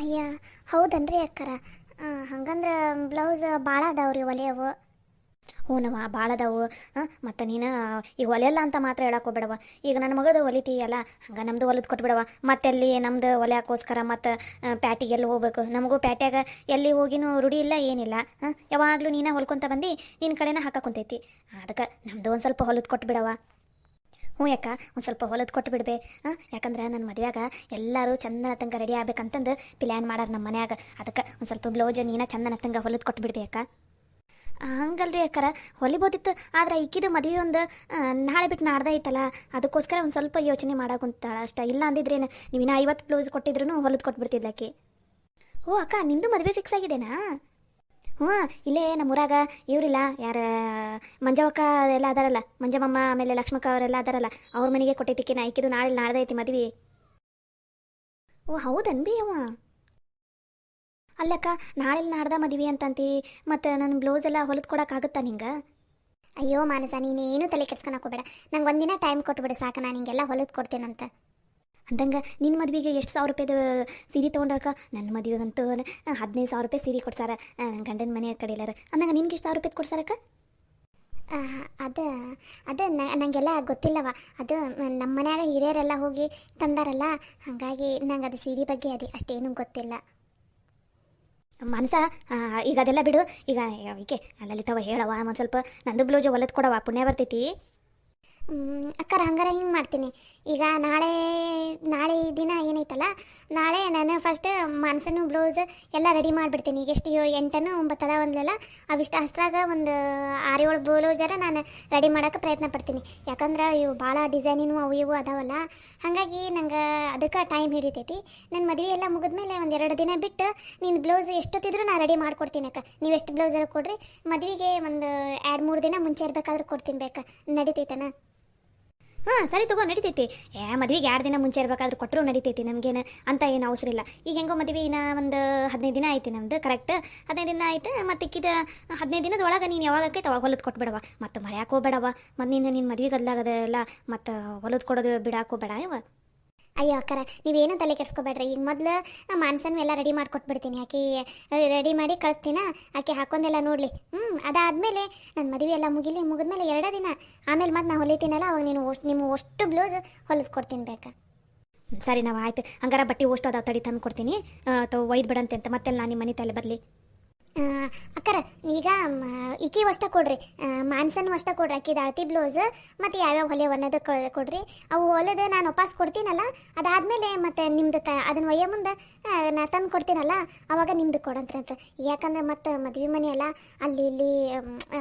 ಅಯ್ಯ, ಹೌದನ್ರಿ ಅಕ್ಕರ. ಹಂಗಂದ್ರೆ ಬ್ಲೌಸ್ ಭಾಳ ಅದಾವ್ರಿ ಹೊಲಿಯವು. ಹ್ಞೂನವ್ವ ಭಾಳ ಅದಾವು. ಮತ್ತು ನೀನು ಈಗ ಹೊಲಿಯಲ್ಲ ಅಂತ ಮಾತ್ರ ಹೇಳಕ್ಕೆ ಹೋಗ್ಬೇಡವ. ಈಗ ನನ್ನ ಮಗಳದು ಹೊಲಿತೀಯಲ್ಲ, ಹಂಗೆ ನಮ್ಮದು ಹೊಲಿದು ಕೊಟ್ಬಿಡವ. ಮತ್ತೆಲ್ಲಿ ನಮ್ದು ಹೊಲಿಯೋಕ್ಕೋಸ್ಕರ ಮತ್ತು ಪ್ಯಾಟಿಗೆ ಎಲ್ಲಿ ಹೋಗ್ಬೇಕು? ನಮಗೂ ಪ್ಯಾಟ್ಯಾಗ ಎಲ್ಲಿ ಹೋಗಿನೂ ರೂಢಿ ಇಲ್ಲ, ಏನಿಲ್ಲ. ಯಾವಾಗಲೂ ನೀನು ಹೊಲ್ಕೊತ ಬಂದು ನಿನ್ನ ಕಡೆನೇ ಹಾಕಕ್ಕುಂತೈತಿ. ಅದಕ್ಕೆ ನಮ್ಮದು ಒಂದು ಸ್ವಲ್ಪ ಹೊಲಿದು ಕೊಟ್ಬಿಡವ. ಹ್ಞೂ ಯಾಕ, ಒಂದು ಸ್ವಲ್ಪ ಹೊಲಿದು ಕೊಟ್ಟು ಬಿಡ್ಬೇ. ಯಾಕಂದ್ರೆ ನನ್ನ ಮದುವೆಯಾಗ ಎಲ್ಲರೂ ಚಂದನ ತಂಗ ರೆಡಿ ಆಗ್ಬೇಕಂತಂದು ಪ್ಲ್ಯಾನ್ ಮಾಡಾರ ನಮ್ಮ ಮನ್ಯಾಗ. ಅದಕ್ಕೆ ಒಂದು ಸ್ವಲ್ಪ ಬ್ಲೌಸ್ ನೀನು ಚಂದನ ತಂಗ ಹೊಲಿದು ಕೊಟ್ಟು ಬಿಡ್ಬೇಕಾ? ಹಂಗಲ್ರಿ ಅಕ್ಕಾರ, ಹೊಲಿಬೋದಿತ್ತು. ಆದ್ರೆ ಈಕಿದು ಮದುವೆ ಒಂದು ನಾಳೆ ಬಿಟ್ಟು ನಾಡ್ದೆ ಐತಲ್ಲ, ಅದಕ್ಕೋಸ್ಕರ ಒಂದು ಸ್ವಲ್ಪ ಯೋಚನೆ ಮಾಡಾಕುಂತಾಳ ಅಷ್ಟ. ಇಲ್ಲ ಅಂದಿದ್ರೇನು ನೀವಿನ 50 ಬ್ಲೌಸ್ ಕೊಟ್ಟಿದ್ರು ಹೊಲಿದು ಕೊಟ್ಬಿಡ್ತಿದ್ಲಕ್ಕೆ. ಓ ಅಕ್ಕ, ನಿಂದು ಮದುವೆ ಫಿಕ್ಸ್ ಆಗಿದೆನಾ? ಹ್ಞೂ, ಇಲ್ಲೇ ನಮ್ಮೂರಾಗ ಇವರಿಲ್ಲ ಯಾರ, ಮಂಜವಕ್ಕ ಎಲ್ಲ ಅದಾರಲ್ಲ, ಮಂಜಮ್ಮಮ್ಮ ಆಮೇಲೆ ಲಕ್ಷ್ಮಕ್ಕ ಅವರೆಲ್ಲ ಅದಾರಲ್ಲ, ಅವ್ರ ಮನೆಗೆ ಕೊಟ್ಟೈತಿಕೆ. ಆಯ್ಕಿದು ನಾಳೆ ನಾಡ್ದೆ ಐತಿ ಮದ್ವೆ. ಓ ಹೌದನ್ಬಿ ಅವ. ಅಲ್ಲಕ್ಕ, ನಾಳೆ ನಾಡ್ದ ಮದ್ವೆ ಅಂತಂತಿ, ಮತ್ತು ನನ್ನ ಬ್ಲೌಸ್ ಎಲ್ಲ ಹೊಲಿದು ಕೊಡೋಕ್ಕಾಗುತ್ತಾ ನಿಂಗೆ? ಅಯ್ಯೋ ಮಾನಸ, ನೀನೇನು ತಲೆ ಕೆಡ್ಸ್ಕೊಳಕ್ ಹೋಗ್ಬೇಡ. ನಂಗೆ ಒಂದಿನ ಟೈಮ್ ಕೊಟ್ಬಿಡು ಸಾಕು, ನಾನು ಹಿಂಗೆಲ್ಲ ಹೊಲಿದು ಕೊಡ್ತೇನಂತ. ಅಂದಂಗೆ ನಿನ್ನ ಮದುವೆಗೆ ಎಷ್ಟು 1,000 ರೂಪಾಯ್ದು ಸೀರೆ ತೊಗೊಂಡ್ರಕ್ಕ? ನನ್ನ ಮದುವೆಗಂತೂ 15,000 ರೂಪಾಯಿ ಸೀರೆ ಕೊಡ್ಸಾರ ಗಂಡನ ಮನೆಯ ಕಡೆ ಎಲ್ಲಾರ. ಅಂದಂಗೆ ನಿನ್ಗೆ ಎಷ್ಟು 1,000 ರೂಪಾಯಿ ಕೊಡ್ಸಾರಕ್ಕ? ಅದು ಅದು ನನಗೆಲ್ಲ ಗೊತ್ತಿಲ್ಲವ. ಅದು ನಮ್ಮ ಮನ್ಯಾಗ ಹಿರಿಯರೆಲ್ಲ ಹೋಗಿ ತಂದಾರಲ್ಲ, ಹಾಗಾಗಿ ನಂಗೆ ಅದು ಸೀರೆ ಬಗ್ಗೆ ಅಷ್ಟೇನು ಗೊತ್ತಿಲ್ಲ. ಮನಸ, ಈಗ ಅದೆಲ್ಲ ಬಿಡು. ಈಗ ಈಕೆ ಲಲಿತವ ಹೇಳವ, ಒಂದು ಸ್ವಲ್ಪ ನಂದು ಬ್ಲೌಜ್ ಹೊಲಿದು ಕೊಡವ, ಪುಣ್ಯ ಬರ್ತೈತಿ. ಅಕ್ಕರ ಹಂಗಾರ ಹಿಂಗೆ ಮಾಡ್ತೀನಿ. ಈಗ ನಾಳೆ ನಾಳೆ ಈ ದಿನ ಏನೈತಲ್ಲ, ನಾಳೆ ನಾನು ಫಸ್ಟ್ ಮನಸ್ಸನ್ನು ಬ್ಲೌಸ್ ಎಲ್ಲ ರೆಡಿ ಮಾಡಿಬಿಡ್ತೀನಿ. ಈಗ ಎಷ್ಟು 8 9 ಅದ ಒಂದಲ್ಲ, ಅವಿಷ್ಟು ಅಷ್ಟ್ರಾಗ ಒಂದು 6 7 ಬ್ಲೌಸರ ನಾನು ರೆಡಿ ಮಾಡೋಕೆ ಪ್ರಯತ್ನ ಪಡ್ತೀನಿ. ಯಾಕಂದ್ರೆ ಇವು ಭಾಳ ಡಿಸೈನಿನೂ ಅವು ಇವು ಅದಾವಲ್ಲ, ಹಾಗಾಗಿ ನಂಗೆ ಅದಕ್ಕೆ ಟೈಮ್ ಹಿಡಿತೈತಿ. ನನ್ನ ಮದುವೆ ಎಲ್ಲ ಮುಗಿದ್ಮೇಲೆ ಒಂದು 2 ದಿನ ಬಿಟ್ಟು ನಿನ್ನ ಬ್ಲೌಸ್ ಎಷ್ಟೊತ್ತಿದ್ರು ನಾನು ರೆಡಿ ಮಾಡ್ಕೊಡ್ತೀನಿ ಅಕ್ಕ. ನೀವು ಎಷ್ಟು ಬ್ಲೌಸ್ ಎಲ್ಲ ಕೊಡ್ರಿ, ಮದುವೆಗೆ ಒಂದು 2 3 ದಿನ ಮುಂಚೆ ಇರಬೇಕಾದ್ರೆ ಕೊಡ್ತೀನಿ ಬೇಕಾ? ನಡೀತೈತನ? ಸರಿ ತಗೋ, ನಡಿತೈತಿ. ಮದುವೆಗೆ 2 ದಿನ ಮುಂಚೆ ಇರಬೇಕಾದ್ರೂ ಕೊಟ್ಟರು ನಡಿತೈತಿ, ನಮಗೇನು ಅಂತ ಏನು ಅವಸರ ಇಲ್ಲ. ಈಗ ಹೆಂಗೋ ಮದುವೆ ಇನ್ನು ಒಂದು 15 ದಿನ ಐತಿ ನಮ್ದು, ಕರೆಕ್ಟ್ 15 ದಿನ ಆಯ್ತು. ಮತ್ತು ಇಕ್ಕಿದ 15 ದಿನದೊಳಗೆ ನೀನು ಯಾವಾಗ ಆಕೈತೆ ಅವಾಗ ಹೊಲಿದು ಕೊಟ್ಬಿಡವ. ಮತ್ತು ಮರ್ಯಾಕೆ ಹೋಗ್ಬೇಡವ. ಮತ್ತು ನಿನ್ನ ಮದುವೆ ಗದ್ಲಾಗದಲ್ಲ, ಮತ್ತು ಹೊಲಿದು ಕೊಡೋದು ಬಿಡಾಕೆ ಹೋಗ್ಬೇಡ ಇವ. ಅಯ್ಯೋ ಅಕ್ಕರ, ನೀವೇನು ತಲೆ ಕೆಡ್ಸ್ಕೊಬೇಡ್ರಿ. ಈಗ ಮೊದಲು ಮಾನ್ಸನ್ನು ಎಲ್ಲ ರೆಡಿ ಮಾಡ್ಕೊಟ್ಬಿಡ್ತೀನಿ. ಆಕೆ ರೆಡಿ ಮಾಡಿ ಕಳಿಸ್ತೀನ, ಆಕೆ ಹಾಕೊಂಡೆಲ್ಲ ನೋಡಲಿ. ಅದಾದಮೇಲೆ ನನ್ನ ಮದುವೆ ಎಲ್ಲ ಮುಗಿದ್ಮೇಲೆ 2 ದಿನ ಆಮೇಲೆ ಮತ್ತೆ ನಾನು ಹೊಲಿತೀನಲ್ಲ, ಅವಾಗ ನಿಮ್ಮ ಅಷ್ಟು ಬ್ಲೌಸ್ ಹೊಲಿದು ಕೊಡ್ತೀನಿ ಬೇಕಾ? ಸರಿ ನಾವು ಆಯ್ತು. ಹಂಗಾರ ಬಟ್ಟೆ ಅಷ್ಟು ಅದಾವ, ತಡಿ ತಂದು ಕೊಡ್ತೀನಿ. ಒಯ್ದು ಬಿಡಂತೆ ಅಂತ ಮತ್ತೆಲ್ಲ ನಾನು ನಿಮ್ಮ ಮನೆ ತಲೆ ಬರಲಿ. ಅಕ್ಕರ, ಈಗ ಈಕಿ ಅಷ್ಟ ಕೊಡ್ರಿ, ಮಾನ್ಸನ್ನು ಅಷ್ಟ ಕೊಡ್ರಿ. ಆಕಿದ ಅಳತಿ ಬ್ಲೌಸ್ ಮತ್ತು ಯಾವ್ಯಾವ ಹೊಲಿಯೋ ಅನ್ನೋದು ಕೊಡ್ರಿ. ಅವು ಹೊಲಿದು ನಾನು ವಾಪಸ್ ಕೊಡ್ತೀನಲ್ಲ, ಅದಾದಮೇಲೆ ಮತ್ತೆ ನಿಮ್ದು ಅದನ್ನು ಒಯ್ಯೋ ಮುಂದೆ ನಾ ತಂದು ಕೊಡ್ತೀನಲ್ಲ, ಅವಾಗ ನಿಮ್ದು ಕೊಡಂತ್ರಿ ಅಂತ. ಯಾಕಂದ್ರೆ ಮತ್ತೆ ಮದುವೆ ಮನೆ ಅಲ್ಲ, ಅಲ್ಲಿ ಇಲ್ಲಿ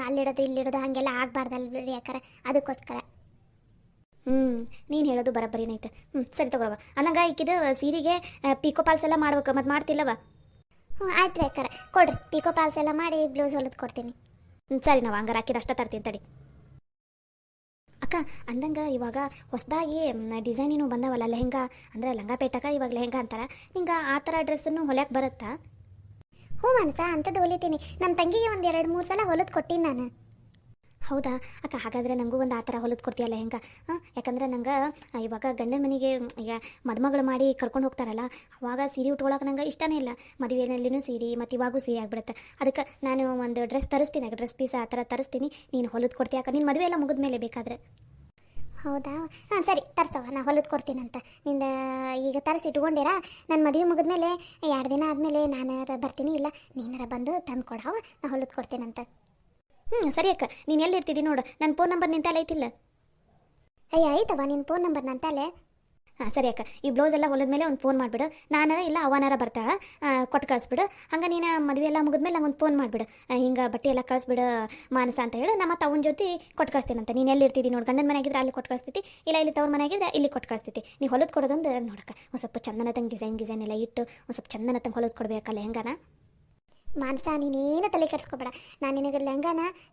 ಅಲ್ಲಿಡೋದು ಇಲ್ಲಿಡೋದು ಹಾಗೆಲ್ಲ ಆಗಬಾರ್ದಲ್ರಿ ಅಕ್ಕರ, ಅದಕ್ಕೋಸ್ಕರ. ನೀನು ಹೇಳೋದು ಬರೋಬ್ಬರಿನೈತೆ. ಸರಿ ತಗೋರವ. ಅನ್ನಂಗ ಈಕಿದು ಸೀರೆಗೆ ಪಿಕೋ ಪಾಲ್ಸ್ ಎಲ್ಲ ಮಾಡ್ಬೇಕು, ಮತ್ತು ಮಾಡ್ತಿಲ್ಲವ? ಆಯ್ತು ರೀ ಅಕ್ಕರ, ಕೊಡ್ರಿ. ಪಿಕೋ ಪಾಲ್ಸ್ ಎಲ್ಲ ಮಾಡಿ ಬ್ಲೌಸ್ ಹೊಲಿದು ಕೊಡ್ತೀನಿ. ಸರಿ, ನಾವು ಹಂಗಾರೆ ಹಾಕಿದ ಅಷ್ಟ ತರ್ತೀನಿ ತಡಿ. ಅಕ್ಕ, ಅಂದಂಗೆ ಇವಾಗ ಹೊಸದಾಗಿ ಡಿಸೈನಿನೂ ಬಂದವಲ್ಲ, ಲೆಹಂಗಾ ಅಂದರೆ ಲಂಗಾಪೇಟಕ, ಇವಾಗ ಲೆಹಂಗಾ ಅಂತಾರೆ. ನಿಂಗೆ ಆ ಥರ ಡ್ರೆಸ್ಸನ್ನು ಹೊಲ್ಯಕ್ಕೆ ಬರುತ್ತಾ? ಹ್ಞೂ ಮನ್ಸ, ಅಂಥದ್ದು ಹೊಲಿತೀನಿ. ನಮ್ಮ ತಂಗಿಗೆ ಒಂದು 2 3 ಸಲ ಹೊಲಿದು ಕೊಟ್ಟಿನಿ ನಾನು. ಹೌದಾ ಅಕ್ಕ, ಹಾಗಾದರೆ ನನಗೂ ಒಂದು ಆ ಥರ ಹೊಲಿದು ಕೊಡ್ತೀಯಲ್ಲ ಹೆಂಗೆ? ಯಾಕಂದ್ರೆ ನಂಗೆ ಇವಾಗ ಗಂಡನ ಮನೆಗೆ ಈಗ ಮದುಮಗಳು ಮಾಡಿ ಕರ್ಕೊಂಡು ಹೋಗ್ತಾರಲ್ಲ, ಅವಾಗ ಸೀರೆ ಉಟ್ಕೊಳಕ್ಕೆ ನಂಗೆ ಇಷ್ಟನೇ ಇಲ್ಲ. ಮದುವೆಯಲ್ಲಿನೂ ಸೀರೆ ಮತ್ತು ಇವಾಗೂ ಸೀರೆ ಆಗಿಬಿಡುತ್ತೆ. ಅದಕ್ಕೆ ನಾನು ಒಂದು ಡ್ರೆಸ್ ತರಿಸ್ತೀನಿ, ಡ್ರೆಸ್ ಪೀಸ್ ಆ ಥರ ತರಿಸ್ತೀನಿ. ನೀನು ಹೊಲಿದು ಕೊಡ್ತೀಯ ಅಕ್ಕ? ನಿನ್ನ ಮದುವೆ ಎಲ್ಲ ಮುಗಿದ್ಮೇಲೆ ಬೇಕಾದರೆ. ಹೌದಾ? ಸರಿ, ತರ್ಸವ, ನಾ ಹೊಲಿದು ಕೊಡ್ತೀನಂತ. ನಿಂದ ಈಗ ತರಿಸಿ ಇಟ್ಕೊಂಡಿರಾ, ನನ್ನ ಮದುವೆ ಮುಗಿದ್ಮೇಲೆ 2 ದಿನ ಆದಮೇಲೆ ನಾನು ಬರ್ತೀನಿ, ಇಲ್ಲ ನೀನಾರ ಬಂದು ತಂದು ಕೊಡವ, ನಾ ಹೊಲಿದು ಕೊಡ್ತೀನಂತ. ಸರಿ ಅಕ್ಕ, ನೀನು ಎಲ್ಲಿರ್ತಿದ್ದಿ ನೋಡು, ನನ್ನ ಫೋನ್ ನಂಬರ್ ನಿಂತಲ್ಲ ಐತಿಲ್ಲ? ಅಯ್ಯ ಆಯ್ತವ, ನಿನ್ನ ಫೋನ್ ನಂಬರ್ ನಂತಲ್ಲೇ. ಸರಿ ಅಕ್ಕ, ಈ ಬ್ಲೌಸ್ ಎಲ್ಲ ಹೊಲಿದ್ಮೇಲೆ ಒಂದು ಫೋನ್ ಮಾಡಿಬಿಡು. ನಾನಾರ ಇಲ್ಲ ಅವನಾರ ಬರ್ತಾಳೆ, ಕೊಟ್ಟು ಕಳಿಸ್ಬಿಡು. ಹಂಗೆ ನೀನು ಮದುವೆ ಎಲ್ಲ ಮುಗಿದ್ಮೇಲೆ ನಂಗೆ ಒಂದು ಫೋನ್ ಮಾಡಿಬಿಡು. ಹಿಂಗೆ ಬಟ್ಟೆ ಎಲ್ಲ ಕಳಿಸ್ಬಿಡು ಮಾನಸ ಅಂತ ಹೇಳು. ನಾ ಮತ್ತು ಅವನ ಜೊತೆ ಕೊಟ್ಟು ಕಳಿಸ್ತೀನಂತ. ನೀನು ಎಲ್ಲಿರ್ತಿದ್ದಿ ನೋಡು, ಗಂಡನ ಮನೆಯಾಗಿದ್ರೆ ಅಲ್ಲಿ ಕೊಟ್ಟು ಕಳಿಸ್ತೈತಿ, ಇಲ್ಲ ಇಲ್ಲಿ ತವ್ರ ಮನೆಯಾಗಿದ್ರೆ ಇಲ್ಲಿ ಕೊಟ್ಟು ಕಳಿಸ್ತೈತಿ. ನೀವು ಹೊಲಿದು ಕೊಡೋದೊಂದು ನೋಡಕ್ಕ, ಒಂದು ಸ್ವಲ್ಪ ಚಂದನ ತಂಗೆ ಡಿಸೈನ್ ಎಲ್ಲ ಇಟ್ಟು ಒಂದು ಸ್ವಲ್ಪ ಚಂದನ ತಂಗೆ ಹೊಲಿದು ಕೊಡಬೇಕಲ್ಲ ಹೆಂಗನ? ಮಾನಸ, ನೀನೇನು ತಲೆ ಕೆಡಿಸ್ಕೊಬೇಡ. ನಾನು ನಿನಗೆ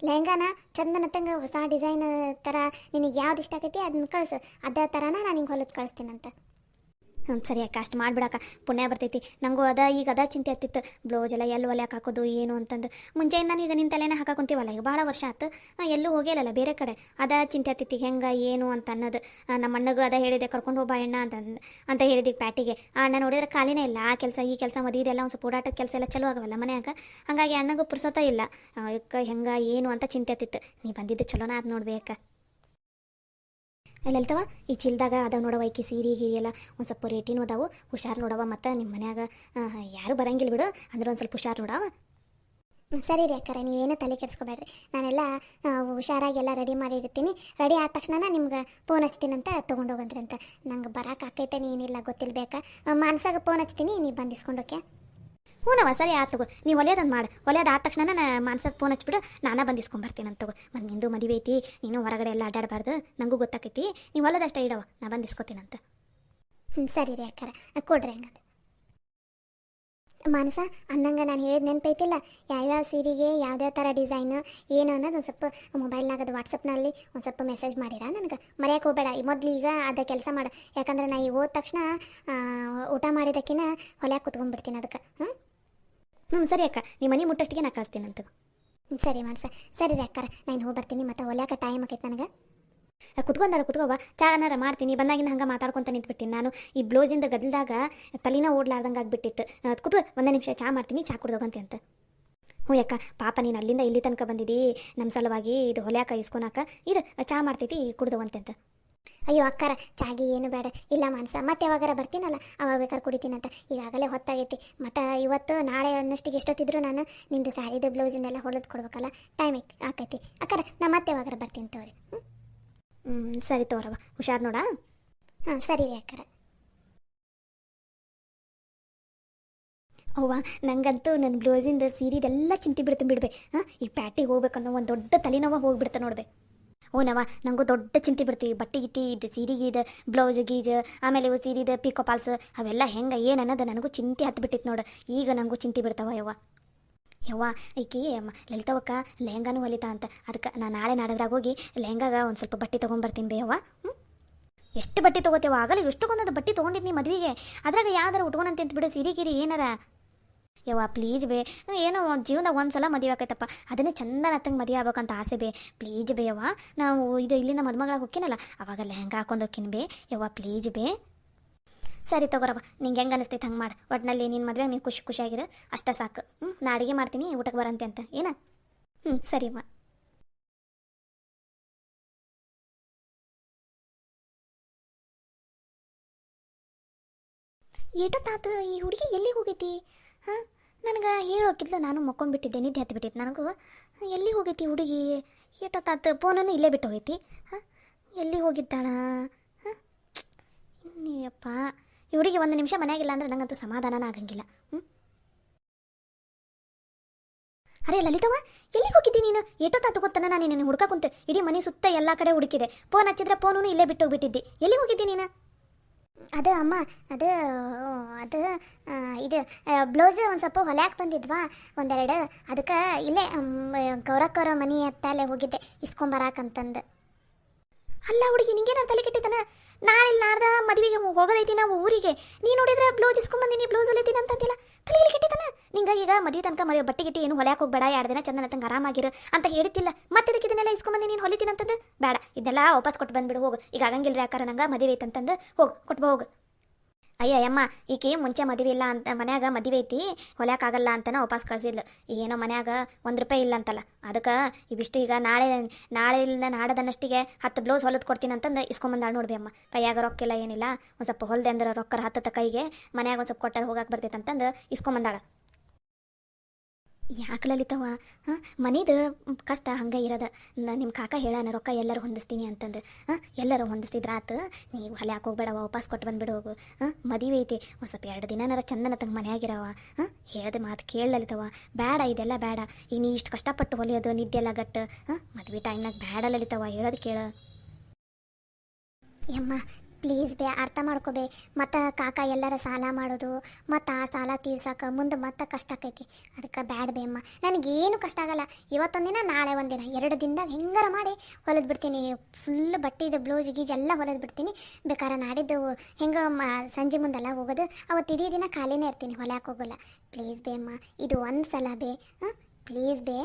ಲೆಹಂಗಾನ ಚಂದನ ತಂಗ ಹೊಸ ಡಿಸೈನ್ ಥರ ನಿನಗೆ ಯಾವ್ದು ಇಷ್ಟ ಆಗೈತಿ ಅದನ್ನ ಕಳಿಸು. ಅದೇ ಥರನ ನಾನು ಹಿಂಗೆ ಹೊಲಿದು ಕಳಿಸ್ತೀನಂತ. ಹ್ಞೂ ಸರಿ ಅಕ್ಕ ಅಷ್ಟು ಮಾಡಿಬಿಡಕ್ಕ ಪುಣ್ಯ ಬರ್ತೈತಿ ನನಗೂ ಈಗ ಚಿಂತೆ ಆಗ್ತಿತ್ತು ಬ್ಲೌಸ್ ಎಲ್ಲ ಎಲ್ಲಿ ಹೊಲ್ಯಾಕೆ ಹಾಕೋದು ಏನು ಅಂತಂದು ಮುಂಚೆಯಿಂದ ಈಗ ನಿನ್ನ ತಲೆನೇ ಹಾಕಾಕೊಂತೀವಲ್ಲ ಈಗ ಭಾಳ ವರ್ಷ ಆಯ್ತು ಎಲ್ಲೂ ಹೋಗಿಲ್ಲಲ್ಲ ಬೇರೆ ಕಡೆ ಚಿಂತೆ ಆಗ್ತೈತಿ ಹೆಂಗೆ ಏನು ಅಂತ ಅನ್ನೋದು ನಮ್ಮ ಅಣ್ಣಗೂ ಹೇಳಿದೆ ಕರ್ಕೊಂಡು ಹೋಗ್ಬಾ ಅಣ್ಣ ಅಂತ ಹೇಳಿದ್ದೆ ಪ್ಯಾಟಿಗೆ ಆ ಅಣ್ಣ ನೋಡಿದ್ರೆ ಖಾಲಿನೇ ಇಲ್ಲ ಆ ಕೆಲಸ ಈ ಕೆಲಸ ಮದುವೆದೆಲ್ಲ ಒಂದು ಸ್ವಲ್ಪ ಓಡಾಟದ ಕೆಲಸ ಎಲ್ಲ ಚಲೋ ಆಗವಲ್ಲ ಮನ್ಯಾಗ ಹಾಗಾಗಿ ಅಣ್ಣಗೂ ಪುರ್ಸೊತ್ತ ಇಲ್ಲ ಹೆಂಗೆ ಏನು ಅಂತ ಚಿಂತೆ ಆಗ್ತಿತ್ತು ನೀ ಬಂದಿದ್ದು ಚಲೋನ ಅದು ನೋಡ್ಬೇಕ ಅಲ್ಲೆಲ್ತವ ಈ ಚಿಲ್ದಾಗ ಅದಾವ ನೋಡವ ಈಕಿ ಸೀರೆ ಗೀರಿ ಎಲ್ಲ ಒಂದು ಸ್ವಲ್ಪ ರೇಟಿನೂ ಅದಾವು ಹುಷಾರು ನೋಡವ ಮತ್ತು ನಿಮ್ಮ ಮನ್ಯಾಗ ಯಾರೂ ಬರಂಗಿಲ್ಲ ಬಿಡು ಅಂದ್ರೆ ಒಂದು ಸ್ವಲ್ಪ ಹುಷಾರು ನೋಡವ ಸರಿ ರೀ ಅಕ್ಕಾರ ನೀವೇನು ತಲೆ ಕೆಡಿಸ್ಕೊಬೇಡ್ರಿ ನಾನೆಲ್ಲ ಹುಷಾರಾಗಿ ಎಲ್ಲ ರೆಡಿ ಮಾಡಿ ಇಡ್ತೀನಿ ರೆಡಿ ಆದ ತಕ್ಷಣ ನಿಮ್ಗೆ ಫೋನ್ ಹಚ್ತೀನಂತ ತೊಗೊಂಡೋಗಂದ್ರಿ ಅಂತ ನಂಗೆ ಬರೋಕೆ ಆಕೈತೆ ಏನಿಲ್ಲ ಗೊತ್ತಿಲ್ಲ ಬೇಕಾ ಮನ್ಸಾಗ ಫೋನ್ ಹಚ್ತೀನಿ ನೀವು ಬಂದಿಸ್ಕೊಂಡೋಕೆ ಹ್ಞೂನವ ಸರಿ ಆತು ತಗೋ ನೀವು ಒಲೆಯದನ್ನು ಮಾಡು ಒಲೆಯದು ಆದ ತಕ್ಷಣ ನಾನು ಮಾನ್ಸಕ್ಕೆ ಫೋನ್ ಹಚ್ಬಿಡು ನಾನೇ ಬಂದಿಸ್ಕೊಂಬರ್ತೀನಿ ಅಂತ ತಗೋ ಮತ್ತು ನಿಂದು ಮದುವೆ ಐತಿ ನೀನು ಹೊರಗಡೆ ಎಲ್ಲ ಅಡ್ಡಾಡಬಾರ್ದು ನನಗೂ ಗೊತ್ತಾಕೈತಿ ನೀವು ಹೊಲದಷ್ಟೇ ಇಡವ ನಾ ಬಂದಿಸ್ಕೊತೀನಂತ ಸರಿ ರೀ ಅಕ್ಕಾರ ಕೊಡ್ರಿ ಹಂಗಂದ್ರೆ ಮಾನಸ ಅಂದಂಗೆ ನಾನು ಹೇಳಿದ ನೆನಪೈತಿಲ್ಲ ಯಾವ್ಯಾವ ಸೀರೆಗೆ ಯಾವ್ಯಾವ ಥರ ಡಿಸೈನು ಏನು ಅನ್ನೋದು ಒಂದು ಸ್ವಲ್ಪ ಮೊಬೈಲ್ನಾಗ ಅದು ವಾಟ್ಸಪ್ನಲ್ಲಿ ಒಂದು ಸ್ವಲ್ಪ ಮೆಸೇಜ್ ಮಾಡಿರ ನನಗೆ ಮರೆಯೋಕೆ ಹೋಗಬೇಡ ಮೊದಲು ಈಗ ಅದ ಕೆಲಸ ಮಾಡು ಯಾಕಂದ್ರೆ ನಾ ಈಗ ಹೋದ ತಕ್ಷಣ ಊಟ ಮಾಡಿದಕ್ಕಿನ ಹೊಲ್ಯಾಕೆ ಕುತ್ಕೊಂಡ್ಬಿಡ್ತೀನಿ ಅದಕ್ಕೆ ಸರಿ ಅಕ್ಕ ನಿಮ್ಮ ಮನೆ ಮುಟ್ಟಷ್ಟಿಗೆ ನಾ ಕಳಿಸ್ತೀನಂತ ಸರಿ ಮಾನಸ ಸರಿ ರೀ ಅಕ್ಕಾರ ನಾನು ಹೋಗಿ ಬರ್ತೀನಿ ಮತ್ತು ಹೊಲ್ಯಾಕ ಟೈಮ್ ಆಕೈತೆ ನನಗೆ ಕುತ್ಕೋವ ಚಾನಾರ ಮಾಡ್ತೀನಿ ಬಂದಾಗಿನ ಹಂಗೆ ಮಾತಾಡ್ಕೊತ ನಿಂತ್ಬಿಟ್ಟಿನಿ ನಾನು ಈ ಬ್ಲೌಸಿಂದ ಗದಲ್ದಾಗ ತಲೆನ ಓಡ್ಲಾರ್ದಂಗೆ ಆಗ್ಬಿಟ್ಟಿತ್ತು ಕುತ್ಕೋ ಒಂದೇ ನಿಮಿಷ ಚಾ ಮಾಡ್ತೀನಿ ಚಾ ಕುಡ್ದೋಗಂತೆ ಅಂತ ಹ್ಞೂ ಯಾಕ ಪಾಪ ನೀನು ಅಲ್ಲಿಂದ ಇಲ್ಲಿ ತನಕ ಬಂದಿದ್ದೀ ನಮ್ಮ ಸಲುವಾಗಿ ಇದು ಹೊಲ್ಯಾಕ ಇಸ್ಕೊನಾಕ ಚಾ ಮಾಡ್ತೈತಿ ಕುಡ್ದೋಗಂತೆ ಅಂತ ಅಯ್ಯೋ ಅಕ್ಕಾರ ಚಾಗಿ ಏನು ಬೇಡ ಇಲ್ಲ ಮಾನಸ ಮತ್ತೆ ಯಾವಾಗಾರ ಬರ್ತೀನಲ್ಲ ಅವಾಗ ಬೇಕಾದ್ರೆ ಕುಡಿತೀನಂತ ಈಗಾಗಲೇ ಹೊತ್ತಾಗೈತಿ ಮತ್ತು ಇವತ್ತು ನಾಳೆ ಅನ್ನಷ್ಟಿಗೆ ಎಷ್ಟೊತ್ತಿದ್ರು ನಾನು ನಿಂದು ಸ್ಯಾರಿದು ಬ್ಲೌಸಿಂದೆಲ್ಲ ಹೊಲಿದು ಕೊಡ್ಬೇಕಲ್ಲ ಟೈಮ್ ಆಕೈತಿ ಅಕ್ಕಾರ ನಾ ಮತ್ತೆ ಯಾವಾಗಾರ ಬರ್ತೀನಿ ತೋರಿ ಸರಿ ತೋರವ ಹುಷಾರು ನೋಡ ಹಾಂ ಸರಿ ರೀ ಅಕ್ಕಾರ ಅವ್ವ ನಂಗಂತೂ ನನ್ನ ಬ್ಲೌಸಿಂದ ಸೀರೆದೆಲ್ಲ ಚಿಂತೆ ಬಿಡ್ಬೇ ಈಗ ಪ್ಯಾಟಿಗೆ ಹೋಗ್ಬೇಕನ್ನೋ ಒಂದು ದೊಡ್ಡ ತಲೆನೋವ ಹೋಗ್ಬಿಡ್ತಾ ನೋಡ್ಬೆ ಓನವ ನನಗೂ ದೊಡ್ಡ ಚಿಂತೆ ಬಿಡ್ತೀವಿ ಬಟ್ಟೆ ಗಿಟ್ಟಿ ಇದು ಸೀರೆಗೀದು ಬ್ಲೌಸ್ ಗೀಜ್ ಆಮೇಲೆ ಇವು ಸೀರೆದು ಪಿಕೋ ಪಾಲ್ಸ್ ಅವೆಲ್ಲ ಹೆಂಗೆ ಏನು ಅನ್ನೋದು ನನಗೂ ಚಿಂತೆ ಹತ್ಬಿಟ್ಟಿತ್ತು ನೋಡು ಈಗ ನನಗೂ ಚಿಂತೆ ಬಿಡ್ತಾವ ಯವ್ವ ಈಕಿ ಲಲಿತವಕ್ಕ ಲೆಹಂಗಾನು ಹೊಲಿತಾ ಅಂತ ಅದಕ್ಕೆ ನಾನು ನಾಳೆ ನಾಡದ್ರಾಗ ಹೋಗಿ ಲೆಹಂಗಾಗ ಒಂದು ಸ್ವಲ್ಪ ಬಟ್ಟೆ ತೊಗೊಂಬರ್ತೀನಿ ಬೇಯವ್ವ ಎಷ್ಟು ಬಟ್ಟೆ ತೊಗೋತೇವ ಆಗಲ್ಲ ಎಷ್ಟೊಂದು ಬಟ್ಟೆ ತೊಗೊಂಡಿದ್ನಿ ಮದುವೆಗೆ ಅದ್ರಾಗ ಯಾವ್ದಾರ ಉಟ್ಕೊಂಡಂತ ಬಿಡು ಸೀರೆ ಗಿರಿ ಏನಾರ ಯವ್ವ ಪ್ಲೀಸ್ ಬೇ ಏನೋ ಜೀವನದಾಗ ಒಂದು ಸಲ ಮದುವೆ ಆಕೈತಪ್ಪ ಅದನ್ನೇ ಚಂದ ನತ್ತಂಗೆ ಮದುವೆ ಆಗ್ಬೇಕಂತ ಆಸೆ ಬೇ ಪ್ಲೀಸ್ ಬೇ ಯವ್ವ ನಾವು ಇದು ಇಲ್ಲಿಂದ ಮದುಮಗಳಾಗಿ ಹೋಗ್ತೀನಲ್ಲ ಅವಾಗ ಲೆಹಂಗಾ ಹಾಕೊಂಡು ಹೋಗ್ತೀನಿ ಬೇ ಯವ್ವ ಪ್ಲೀಸ್ ಬೇ ಸರಿ ತಗೋರವ ನಿಂಗೆ ಹೆಂಗೆ ಅನಿಸ್ತೈತೆ ಹಂಗೆ ಮಾಡು ಒಟ್ಟಿನಲ್ಲಿ ನಿನ್ನ ಮದುವೆಗೆ ನೀನು ಖುಷಿಯಾಗಿರು ಅಷ್ಟೇ ಸಾಕು ನಾ ಅಡುಗೆ ಮಾಡ್ತೀನಿ ಊಟಕ್ಕೆ ಬರಂತೆ ಅಂತ ಏನ ಸರಿಮ್ಮ ಏಟೊತ್ತಾತು ಈ ಹುಡುಗಿ ಎಲ್ಲಿಗೆ ಹೋಗೈತಿ ಹಾಂ ನನಗೆ ಹೇಳೋಕಿದ್ಲು ನಾನು ಮಕ್ಕೊಂಡ್ಬಿಟ್ಟಿದ್ದೆ ನಿದ್ದೆ ಹತ್ತಿಬಿಟ್ಟಿತ್ತು ನನಗೂ ಎಲ್ಲಿ ಹೋಗೈತಿ ಹುಡುಗಿ ಏಟೊತ್ತಾತು ಫೋನನ್ನು ಇಲ್ಲೇ ಬಿಟ್ಟು ಹೋಗೈತಿ ಹಾಂ ಎಲ್ಲಿ ಹೋಗಿದ್ದಾಳ ಹಾಂ ಇನ್ನಿಯಪ್ಪ ಈ ಹುಡುಗಿ ಒಂದು ನಿಮಿಷ ಮನೆಯಾಗಿಲ್ಲ ಅಂದ್ರೆ ನನಗಂತೂ ಸಮಾಧಾನನ ಆಗಂಗಿಲ್ಲ ಅರೆ ಲಲಿತವ ಎಲ್ಲಿಗೆ ಹೋಗಿದ್ದಿ ನೀನು ಏಟೊತ್ತಾತು ಗೊತ್ತಾನ ನಾನು ನಿನ್ನ ಹುಡ್ಕ ಕುಂತೆ ಇಡೀ ಮನೆ ಸುತ್ತ ಎಲ್ಲ ಕಡೆ ಹುಡುಕಿದೆ ಫೋನ್ ಹಚ್ಚಿದ್ರೆ ಫೋನು ಇಲ್ಲೇ ಬಿಟ್ಟು ಹೋಗ್ಬಿಟ್ಟಿದ್ದಿ ಎಲ್ಲಿ ಹೋಗಿದ್ದಿ ನೀನು ಅದು ಅಮ್ಮ ಅದು ಅದು ಇದು ಬ್ಲೌಸ್ ಒಂದು ಸ್ವಲ್ಪ ಹೊಲ್ಯಾಕೆ ಬಂದಿದ್ವಾ ಒಂದೆರಡು ಅದಕ್ಕೆ ಇಲ್ಲೇ ಗೌರಕ್ಕವ್ರ ಮನೆ ಹತ್ತಲ್ಲೇ ಹೋಗಿದ್ದೆ ಇಸ್ಕೊಂಬರಾಕಂತಂದು ಅಲ್ಲ ಹುಡುಗಿ ನಿಂಗೇನಾರು ತಲೆ ಕೆಟ್ಟಿದ್ದಾನ ನಾಳೆ ನಾಡ್ದ ಮದುವೆಗೆ ಹೋಗೋದೈತಿ ನಾವು ಊರಿಗೆ ನೀ ನೋಡಿದ್ರೆ ಬ್ಲೌಸ್ ಇಸ್ಕೊಂಬಂದಿನಿ ಬ್ಲೌಸ್ ಹೊಲಿತೀನಿ ಅಂತಂತಿಲ್ಲ ತಲೆಯಲ್ಲಿ ಕೆಟ್ಟಿದ್ದಾನ ನಿಂಗೆ ಈಗ ಮದುವೆ ತನಕ ಬಟ್ಟೆ ಗಿಟ್ಟಿ ಏನು ಹೊಲ್ಯಾಕೆ ಹೋಗ್ಬೇಡ 2 ದಿನ ಚಂದನ ತಂಗ ಆರಾಮಾಗಿರು ಅಂತ ಹೇಳ್ತಿಲ್ಲ ಮತ್ತೆ ಅದಕ್ಕೆ ಇದನ್ನೆಲ್ಲ ಇಸ್ಕೊಂಬಂದಿ ನೀನು ಹೊಲಿತೀನಿ ಅಂತಂದು ಬೇಡ ಇದೆಲ್ಲ ವಾಪಸ್ ಕೊಟ್ಟು ಬಂದ್ಬಿಡು ಹೋಗು ಈಗ ಆಗಂಗಿಲ್ಲ ಯಾಕಾರ ನಂಗೆ ಮದುವೆ ಐತಂತಂದು ಹೋಗು ಕೊಟ್ಟು ಹೋಗು ಅಯ್ಯಮ್ಮ ಈಕೆ ಮುಂಚೆ ಮದುವೆ ಇಲ್ಲ ಅಂತ ಮನ್ಯಾಗ ಮದುವೆ ಐತಿ ಹೊಲ್ಯಾಕಾಗಲ್ಲ ಅಂತನ ವಾಪಸ್ ಕಳ್ಸಿದ್ಲು ಏನೋ ಮನ್ಯಾಗ ₹1 ಇಲ್ಲ ಅಂತಲ್ಲ ಅದಕ್ಕೆ ಇವಿಷ್ಟು ಈಗ ನಾಳೆಯಿಂದ ನಾಡದನ್ನಷ್ಟಿಗೆ 10 ಬ್ಲೌಸ್ ಹೊಲಿದು ಕೊಡ್ತೀನಿ ಅಂತಂದು ಇಸ್ಕೊಂಬಂದಾಳು ನೋಡ್ಬಿ ಅಮ್ಮ ಕೈಯಾಗ ರೊಕ್ಕಿಲ್ಲ ಏನಿಲ್ಲ ಒಂದು ಸ್ವಲ್ಪ ಹೊಲ್ದೆ ಅಂದ್ರೆ ರೊಕ್ಕರ ಹತ್ತತ್ತ ಕೈಗೆ ಮನ್ಯಾಗ ಒಂದು ಸ್ವಲ್ಪ ಕೊಟ್ಟಾರ ಹೋಗಕ್ಕೆ ಬರ್ತೈತೆ ಅಂತಂದು ಇಸ್ಕೊಂಬಂದಾಳ ಯಾಕೆ ಲಲಿತವ ಹಾಂ ಮನೇದು ಕಷ್ಟ ಹಂಗೆ ಇರೋದ ನಿಮ್ಮ ಕಾಕ ಹೇಳಾನ ರೊಕ್ಕ ಎಲ್ಲರೂ ಹೊಂದಿಸ್ತೀನಿ ಅಂತಂದು ಎಲ್ಲರೂ ಹೊಂದಿಸ್ತಿದ್ರಾತು ನೀವು ಹೊಲ್ಯಾಕೆ ಹೋಗ್ಬೇಡವ ವಾಪಸ್ ಕೊಟ್ಟು ಬಂದುಬಿಡು ಹೋಗು ಮದುವೆ ಐತಿ ಒಂದು ಸ್ವಲ್ಪ 2 ದಿನನಾರ ಚಂದನ ತಂಗೆ ಮನೆಯಾಗಿರವ ಹೇಳ್ದೆ ಮಾತು ಕೇಳ ಲಲಿತವ ಬೇಡ ಇದೆಲ್ಲ ಬೇಡ ಈಗ ನೀ ಇಷ್ಟು ಕಷ್ಟಪಟ್ಟು ಹೊಲಿಯೋದು ನಿದ್ದೆ ಎಲ್ಲ ಗಟ್ಟು ಮದುವೆ ಟೈಮ್ನಾಗ ಬೇಡ ಲಲಿತವ ಹೇಳೋದು ಕೇಳ ಯಮ್ಮ ಪ್ಲೀಸ್ ಬೇ ಅರ್ಥ ಮಾಡ್ಕೋಬೇ. ಮತ್ತು ಕಾಕ ಎಲ್ಲರ ಸಾಲ ಮಾಡೋದು ಮತ್ತು ಆ ಸಾಲ ತೀರ್ಸಕ್ಕೆ ಮುಂದೆ ಮತ್ತೆ ಕಷ್ಟ ಆಕೈತಿ. ಅದಕ್ಕೆ ಬ್ಯಾಡ ಬೇ ಅಮ್ಮ, ನನಗೇನು ಕಷ್ಟ ಆಗಲ್ಲ. ಇವತ್ತೊಂದಿನ ನಾಳೆ ಒಂದಿನ 2 ದಿನದಾಗ ಹೆಂಗಾರ ಮಾಡಿ ಹೊಲಿದು ಬಿಡ್ತೀನಿ. ಫುಲ್ ಬಟ್ಟೆದು ಬ್ಲೌಸ್ ಗೀಜ್ ಎಲ್ಲ ಹೊಲಿದು ಬಿಡ್ತೀನಿ. ಬೇಕಾದ್ರೆ ನಾಡಿದ್ದು ಹೆಂಗೆ ಸಂಜೆ ಮುಂದೆಲ್ಲ ಹೋಗೋದು, ಅವತ್ತು ಇಡೀ ದಿನ ಖಾಲಿನೇ ಇರ್ತೀನಿ, ಹೊಲ್ಯಾಕೆ ಹೋಗೋಲ್ಲ. ಪ್ಲೀಸ್ ಬೇ ಅಮ್ಮ, ಇದು ಒಂದು ಸಲ ಬೇ, ಪ್ಲೀಸ್ ಬೇ.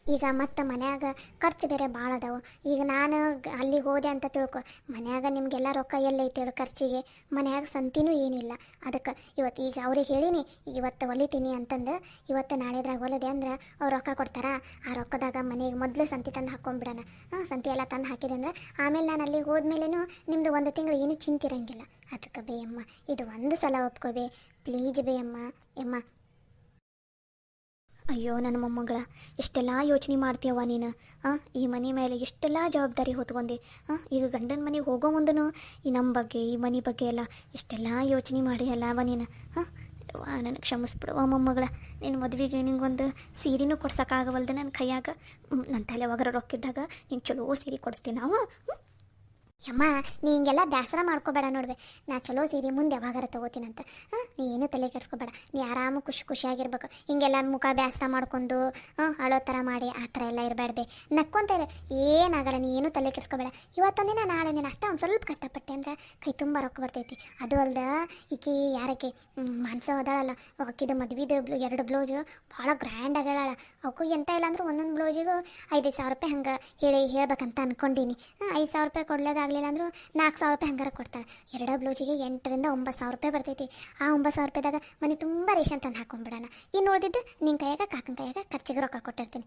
ಈಗ ಮತ್ತು ಮನ್ಯಾಗ ಖರ್ಚು ಬೇರೆ ಭಾಳ ಅದಾವು. ಈಗ ನಾನು ಅಲ್ಲಿಗೆ ಹೋದೆ ಅಂತ ತಿಳ್ಕೊ, ಮನ್ಯಾಗ ನಿಮಗೆಲ್ಲ ರೊಕ್ಕ ಎಲ್ಲೈತಿ ಹೇಳು ಖರ್ಚಿಗೆ. ಮನ್ಯಾಗ ಸಂತಿನೂ ಏನೂ ಇಲ್ಲ. ಅದಕ್ಕೆ ಇವತ್ತು ಈಗ ಅವ್ರಿಗೆ ಹೇಳೀನಿ ಇವತ್ತು ಹೊಲಿತೀನಿ ಅಂತಂದು. ಇವತ್ತು ನಾಳೆದ್ರಾಗ ಹೊಲಿದೆ ಅಂದ್ರೆ ಅವ್ರು ರೊಕ್ಕ ಕೊಡ್ತಾರ. ಆ ರೊಕ್ಕದಾಗ ಮನೆಗೆ ಮೊದಲು ಸಂತಿ ತಂದು ಹಾಕ್ಕೊಂಬಿಡೋಣ. ಸಂತಿ ಎಲ್ಲ ತಂದು ಹಾಕಿದೆ ಅಂದ್ರೆ ಆಮೇಲೆ ನಾನು ಅಲ್ಲಿಗೆ ಹೋದ್ಮೇಲೆನೂ ನಿಮ್ಮದು 1 ತಿಂಗಳು ಏನೂ ಚಿಂತಿರಂಗಿಲ್ಲ. ಅದಕ್ಕೆ ಬೇ ಅಮ್ಮ, ಇದು ಒಂದು ಸಲ ಒಪ್ಕೋಬೇ ಪ್ಲೀಸ್ ಬೇ ಅಮ್ಮ. ಎಮ್ಮ ಅಯ್ಯೋ ನನ್ನ ಮೊಮ್ಮಗಳ, ಎಷ್ಟೆಲ್ಲ ಯೋಚನೆ ಮಾಡ್ತೀಯವ್ವ ನೀನು. ಈ ಮನೆ ಮೇಲೆ ಎಷ್ಟೆಲ್ಲ ಜವಾಬ್ದಾರಿ ಹೊತ್ಕೊಂಡೆ. ಈಗ ಗಂಡನ ಮನೆಗೆ ಹೋಗೋ ಮುಂದೂ ಈ ನಮ್ಮ ಬಗ್ಗೆ, ಈ ಮನೆ ಬಗ್ಗೆ ಎಲ್ಲ ಎಷ್ಟೆಲ್ಲ ಯೋಚನೆ ಮಾಡಿಯಲ್ಲ ಅವ ನೀನು. ನನಗೆ ಕ್ಷಮಿಸ್ಬಿಡುವ ಮೊಮ್ಮಗಳ. ನಿನ್ನ ಮದುವೆಗೆ ನಿಂಗೊಂದು ಸೀರೆನೂ ಕೊಡ್ಸೋಕ್ಕಾಗವಲ್ದು ನನ್ನ ಕೈಯಾಗ. ನನ್ನ ತಲೆ ಒಗರ ರೊಕ್ಕಿದ್ದಾಗ ನಿಂಗೆ ಚಲೋ ಸೀರೆ ಕೊಡಿಸ್ತೀನಿ ನಾವು. ಯಮ್ಮ, ನೀ ಹಿಂಗೆಲ್ಲ ಬೇಸರ ಮಾಡ್ಕೋಬೇಡ ನೋಡ್ಬೆ. ನಾ ಚಲೋ ಸೀರೆ ಮುಂದೆ ಯಾವಾಗಾರ ತೊಗೋತೀನಂತ. ನೀ ಏನೂ ತಲೆ ಕೆಡಿಸ್ಕೋಬೇಡ. ನೀ ಆರಾಮ ಖುಷಿಯಾಗಿರ್ಬೇಕು. ಹಿಂಗೆಲ್ಲ ಮುಖ ಬೇಸರ ಮಾಡ್ಕೊಂಡು ಅಳೋ ಥರ ಮಾಡಿ ಆ ಥರ ಎಲ್ಲ ಇರಬೇಡ್ಬೆ. ನಕ್ಕೊಂತ ಇರು, ಏನಾಗಲ್ಲ. ನೀ ಏನೂ ತಲೆ ಕೆಡಿಸ್ಕೋಬೇಡ. ಇವತ್ತೊಂದಿನ ನಾಳೆ ದಿನ ಅಷ್ಟೇ ಒಂದು ಸ್ವಲ್ಪ ಕಷ್ಟಪಟ್ಟೆ ಅಂದರೆ ಕೈ ತುಂಬ ರೊಕ್ಕ ಬರ್ತೈತಿ. ಅದು ಅಲ್ದ ಈಕಿ ಯಾರಕ್ಕೆ ಮಾನ್ಸ ಹೋದಾಳಲ್ಲ, ಆಕಿದು ಮದ್ವಿದು 2 ಬ್ಲೌಸು ಭಾಳ ಗ್ರ್ಯಾಂಡ್ ಆಗ್ಯಾಳ. ಅವಕ್ಕೂ ಎಂತ ಇಲ್ಲ ಅಂದ್ರೆ ಒಂದೊಂದು ಬ್ಲೌಸಿಗೂ 5,000 ರೂಪಾಯಿ ಹಂಗೆ ಹೇಳ್ಬೇಕಂತ ಅಂದ್ಕೊಂಡೀನಿ. 5,000 ರೂಪಾಯಿ ಕೊಡ್ಲೇದಾಗಲಿಲ್ಲ ಅಂದರೂ 4,000 ರೂಪಾಯಿ ಹಂಗಾರ ಕೊಡ್ತಾಳೆ. 2 ಬ್ಲೌಸಿಗೆ 8,000 ರಿಂದ 9,000 ರೂಪಾಯಿ ಬರ್ತೈತಿ. ಆ 9,000 ರೂಪಾಯಿದಾಗ ಮನೆ ತುಂಬ ರೇಷನ್ ತಂದು ಹಾಕೊಂಡ್ಬಿಡೋಣ. ಇನ್ನು ಉಳಿದಿದ್ದು ನಿನ್ನ ಕೈಯಾಗ ಕಾಕನ ಕೈಯಾಗ ಖರ್ಚಿಗೆ ರೊಕ್ಕ ಕೊಟ್ಟಿರ್ತೀನಿ.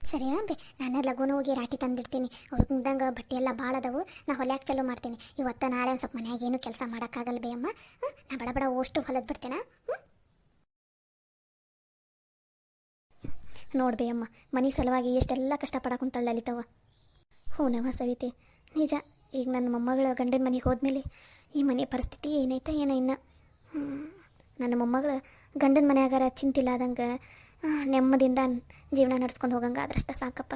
ಸರಿ ಬೇ, ನಾನು ಲಘುನ ಹೋಗಿ ರಾಟಿ ತಂದಿಡ್ತೀನಿ. ಅವ್ರಿಗಂದಂಗೆ ಬಟ್ಟೆ ಎಲ್ಲ ಭಾಳ ಅದಾವು. ನಾ ಹೊಲ್ಯಾಕೆ ಚಲೋ ಮಾಡ್ತೀನಿ. ಇವತ್ತು ನಾಳೆ ಒಂದು ಸ್ವಲ್ಪ ಮನ್ಯಾಗ ಏನು ಕೆಲಸ ಮಾಡೋಕ್ಕಾಗಲ್ಲ ಬೇ ಅಮ್ಮ. ನಾ ಬಡ ಅಷ್ಟು ಹೊಲದು ಬಿಡ್ತೇನೆ. ನೋಡ್ಬೇ ಅಮ್ಮ, ಮನೆ ಸಲುವಾಗಿ ಎಷ್ಟೆಲ್ಲ ಕಷ್ಟಪಡಕ್ಕಂತ ಲಲಿತವ. ಹೂನವ ಸವಿತೆ, ನಿಜ. ಈಗ ನನ್ನ ಮೊಮ್ಮಗಳ ಗಂಡನ ಮನೆಗೆ ಹೋದ್ಮೇಲೆ ಈ ಮನೆ ಪರಿಸ್ಥಿತಿ ಏನೈತೆ ಏನೋ ಇನ್ನು. ನನ್ನ ಮೊಮ್ಮಗಳು ಗಂಡನ ಮನೆಯಾಗಾರ ಚಿಂತಿಲ್ಲ ಆದಂಗೆ ನೆಮ್ಮದಿಯಿಂದ ಜೀವನ ನಡ್ಸ್ಕೊಂಡು ಹೋಗಂಗೆ ಆದ್ರಷ್ಟ ಸಾಕಪ್ಪ.